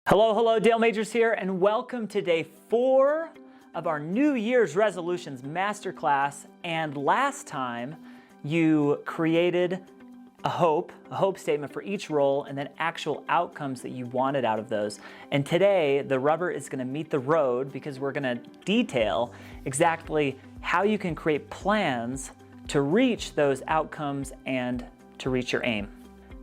Hello, Dale Majors here, and welcome to day 4 of our New Year's Resolutions Masterclass. And last time, you created a hope statement for each role, and then actual outcomes that you wanted out of those. And today, the rubber is gonna meet the road because we're gonna detail exactly how you can create plans to reach those outcomes and to reach your aim.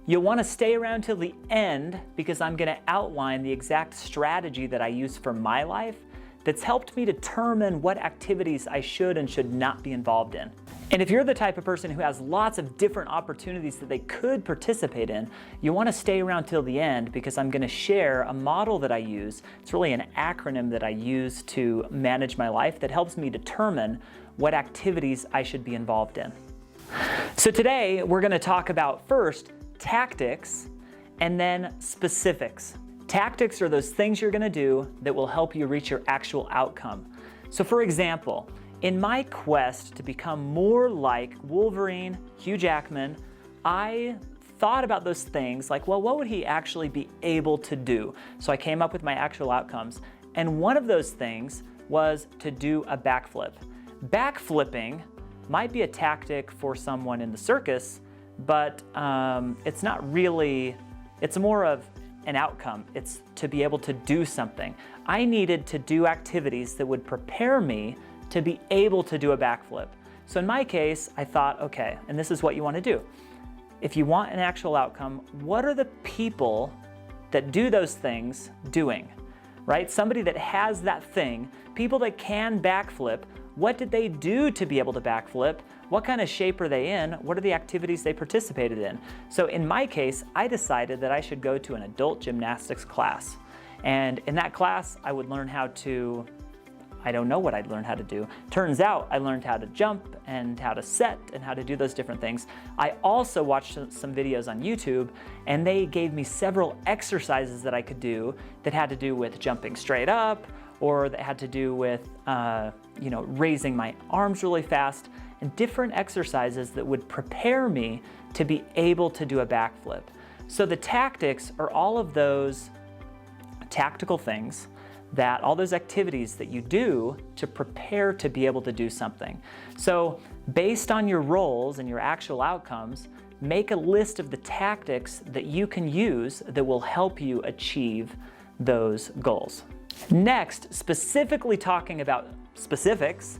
You'll want to stay around till the end because I'm going to outline the exact strategy that I use for my life that's helped me determine what activities I should and should not be involved in. And if you're the type of person who has lots of different opportunities that they could participate in, you want to stay around till the end because I'm going to share a model that I use. It's really an acronym that I use to manage my life that helps me determine what activities I should be involved in. So today we're going to talk about first tactics, and then specifics. Tactics are those things you're gonna do that will help you reach your actual outcome. So for example, in my quest to become more like Wolverine, Hugh Jackman, I thought about those things like, well, what would he actually be able to do? So I came up with my actual outcomes. And one of those things was to do a backflip. Backflipping might be a tactic for someone in the circus, but it's not really, it's more of an outcome. It's to be able to do something. I needed to do activities that would prepare me to be able to do a backflip. So in my case, I thought, okay, and this is what you want to do. If you want an actual outcome, what are the people that do those things doing, right? Somebody that has that thing, people that can backflip, what did they do to be able to backflip? What kind of shape are they in? What are the activities they participated in? So in my case, I decided that I should go to an adult gymnastics class. And in that class, I would learn how to, I don't know what I'd learn how to do. Turns out I learned how to jump and how to set and how to do those different things. I also watched some videos on YouTube, and they gave me several exercises that I could do that had to do with jumping straight up, or that had to do with raising my arms really fast, and different exercises that would prepare me to be able to do a backflip. So the tactics are all of those tactical things, that all those activities that you do to prepare to be able to do something. So based on your roles and your actual outcomes, make a list of the tactics that you can use that will help you achieve those goals. Next, specifically talking about specifics,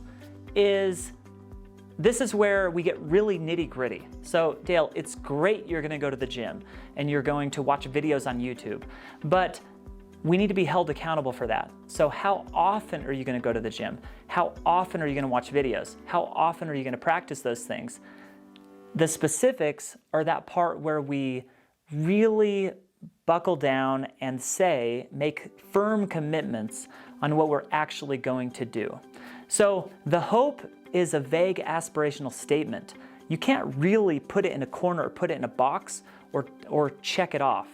this is where we get really nitty-gritty. So Dale, it's great you're gonna go to the gym and you're going to watch videos on YouTube, but we need to be held accountable for that. So how often are you gonna go to the gym? How often are you gonna watch videos? How often are you gonna practice those things? The specifics are that part where we really buckle down and make firm commitments on what we're actually going to do. So the hope is a vague aspirational statement. You can't really put it in a corner or put it in a box or check it off.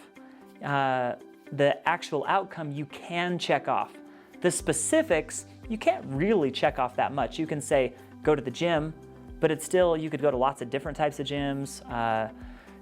The actual outcome you can check off. The specifics, you can't really check off that much. You can say, go to the gym, but it's still, you could go to lots of different types of gyms,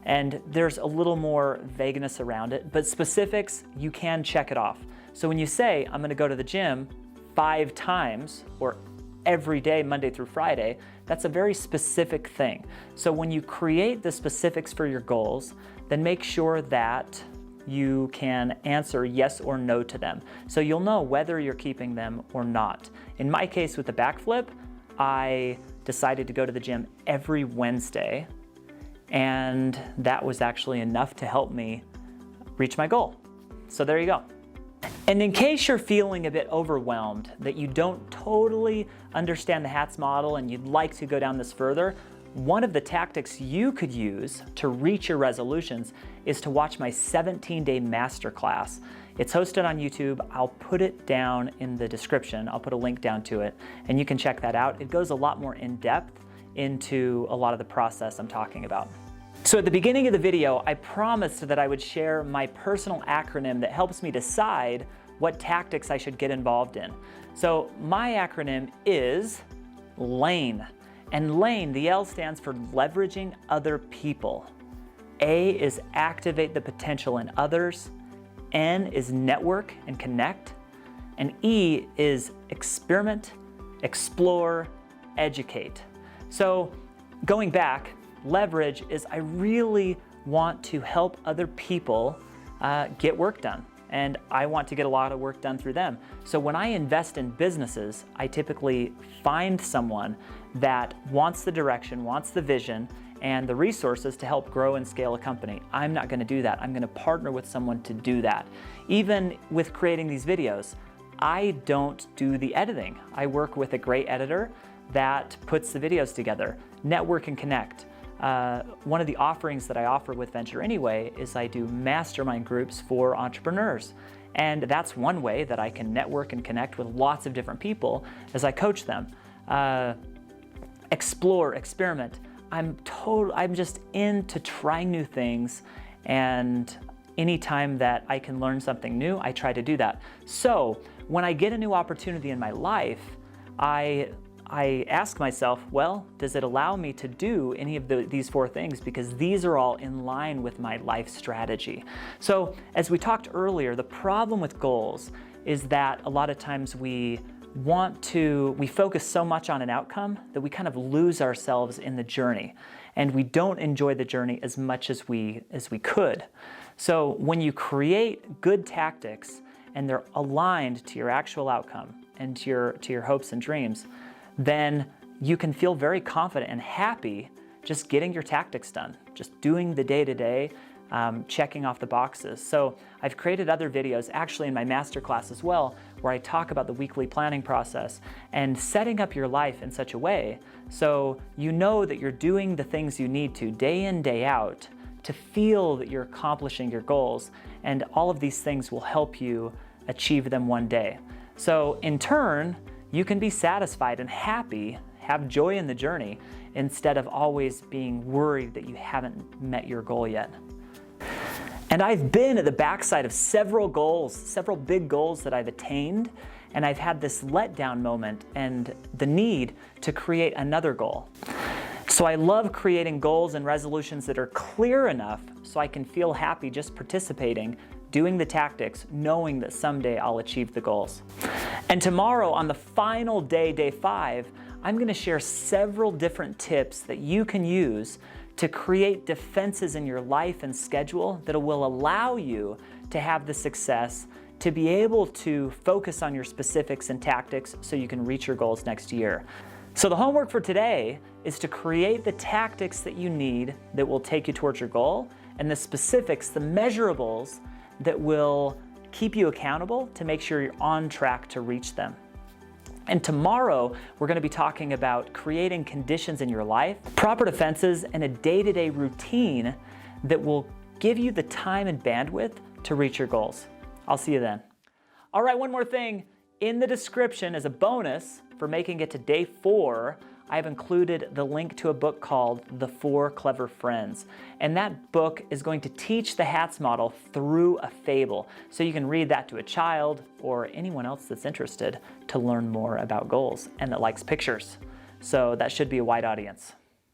and there's a little more vagueness around it, but specifics, you can check it off. So when you say, I'm gonna go to the gym 5 times, or every day, Monday through Friday, that's a very specific thing. So when you create the specifics for your goals, then make sure that you can answer yes or no to them. So you'll know whether you're keeping them or not. In my case with the backflip, I decided to go to the gym every Wednesday, and that was actually enough to help me reach my goal. So there you go. And in case you're feeling a bit overwhelmed, that you don't totally understand the HATS model and you'd like to go down this further, one of the tactics you could use to reach your resolutions is to watch my 17-day masterclass. It's hosted on YouTube. I'll put it down in the description. I'll put a link down to it, and you can check that out. It goes a lot more in depth into a lot of the process I'm talking about. So at the beginning of the video, I promised that I would share my personal acronym that helps me decide what tactics I should get involved in. So my acronym is LANE. And LANE, the L stands for leveraging other people. A is activate the potential in others. N is network and connect. And E is experiment, explore, educate. So going back, leverage is I really want to help other people get work done. And I want to get a lot of work done through them. So when I invest in businesses, I typically find someone that wants the direction, wants the vision, and the resources to help grow and scale a company. I'm not going to do that. I'm going to partner with someone to do that. Even with creating these videos, I don't do the editing. I work with a great editor that puts the videos together. Network and connect. One of the offerings that I offer with Venture Anyway is I do mastermind groups for entrepreneurs. And that's one way that I can network and connect with lots of different people as I coach them. Explore, experiment. I'm just into trying new things, and anytime that I can learn something new, I try to do that. So when I get a new opportunity in my life, I ask myself, well, does it allow me to do any of these 4 things? Because these are all in line with my life strategy. So as we talked earlier, the problem with goals is that a lot of times we focus so much on an outcome that we kind of lose ourselves in the journey, and we don't enjoy the journey as much as we could. So when you create good tactics and they're aligned to your actual outcome and to your hopes and dreams, then you can feel very confident and happy just getting your tactics done, just doing the day-to-day, checking off the boxes. So I've created other videos, actually in my Masterclass as well, where I talk about the weekly planning process and setting up your life in such a way so you know that you're doing the things you need to day in, day out to feel that you're accomplishing your goals, and all of these things will help you achieve them one day. So in turn, you can be satisfied and happy, have joy in the journey, instead of always being worried that you haven't met your goal yet. And I've been at the backside of several big goals that I've attained, and I've had this letdown moment and the need to create another goal. So I love creating goals and resolutions that are clear enough so I can feel happy just participating, doing the tactics, knowing that someday I'll achieve the goals. And tomorrow, on the final day, day 5, I'm going to share several different tips that you can use to create defenses in your life and schedule that will allow you to have the success to be able to focus on your specifics and tactics so you can reach your goals next year. So the homework for today is to create the tactics that you need that will take you towards your goal, and the specifics, the measurables that will keep you accountable to make sure you're on track to reach them. And tomorrow, we're going to be talking about creating conditions in your life, proper defenses, and a day-to-day routine that will give you the time and bandwidth to reach your goals. I'll see you then. All right, one more thing. In the description, as a bonus for making it to day 4, I've included the link to a book called The 4 Clever Friends. And that book is going to teach the HATS model through a fable. So you can read that to a child or anyone else that's interested to learn more about goals and that likes pictures. So that should be a wide audience.